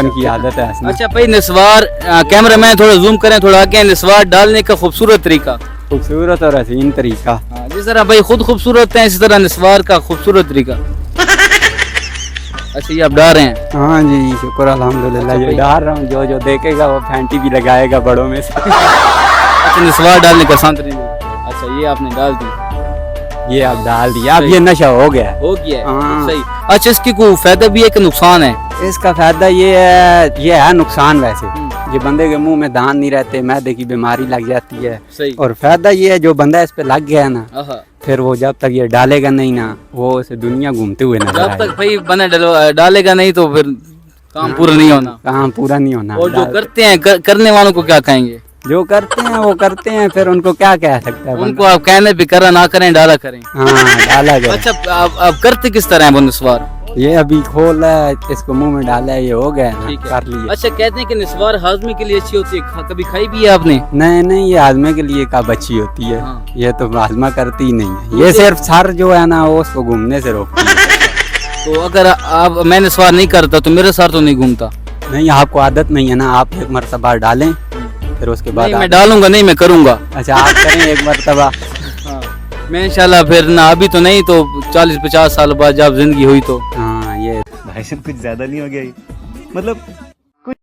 की आदत है हंसना। अच्छा भाई निस्वार, कैमरा मैन थोड़ा जूम करें, थोड़ा आगे, निस्वार डालने का खूबसूरत तरीका। खूबसूरत और हसीन तरीका। जिस तरह भाई खुद खूबसूरत है, इसी तरह निस्वार का खूबसूरत तरीका। अच्छा ये आप डाल रहे हैं? हाँ जी शुक्र अल्हम्दुलिल्लाह, ये डाल रहा हूँ, जो जो देखेगा वो फैंटी भी लगाएगा बड़ों में से। अच्छा निस्वार डालने का आसान तरीका। अच्छा ये आपने डाल दी, ये आप डाल दिया, अब ये नशा हो गया। हो गया है। हाँ। सही। अच्छा इसकी कोई फायदा भी है कि नुकसान है? इसका फायदा ये है नुकसान वैसे, ये बंदे के मुंह में दांत नहीं रहते, मैदे की बीमारी लग जाती है। सही। और फायदा ये है जो बंदा इस पे लग गया है ना, आहा। फिर वो जब तक ये डालेगा नहीं ना, वो उसे दुनिया घूमते हुए नजर जब आएगा। तक भाई बना डालेगा नहीं तो फिर काम पूरा नहीं होना। काम पूरा नहीं होना। और जो करते हैं करने वालों को क्या कहेंगे? जो करते हैं वो करते हैं, फिर उनको क्या कह सकता है उनको आप कहने भी करा ना करें, डाला करें। हाँ डाला जाए। अच्छा आप करते किस तरह है वो निस्वार? ये अभी खोला है, इसको मुंह में डाला है, ये हो गया ना, ठीक है। कर लिया। अच्छा कहते हैं कि निस्वार हाजमे के लिए अच्छी होती है, कभी खाई भी है आपने? नहीं नहीं, ये हाजमे के लिए कब अच्छी होती है। हाँ। ये तो हाजमा करती ही नहीं है, ये सिर्फ सर जो है ना वो उसको घूमने से रोकती है। तो अगर आप मैं निस्वार नहीं करता तो मेरे सर तो नहीं घूमता? नहीं आपको आदत नहीं है ना, आप एक मरतबा डालें फिर उसके बाद नहीं मैं डालूंगा नहीं, मैं करूंगा। अच्छा आप करें एक मरतबा। मैं इंशाल्लाह फिर ना अभी तो नहीं तो 40-50 साल बाद जब जिंदगी हुई तो। हाँ ये भाई साहब कुछ ज्यादा नहीं हो गया ये? मतलब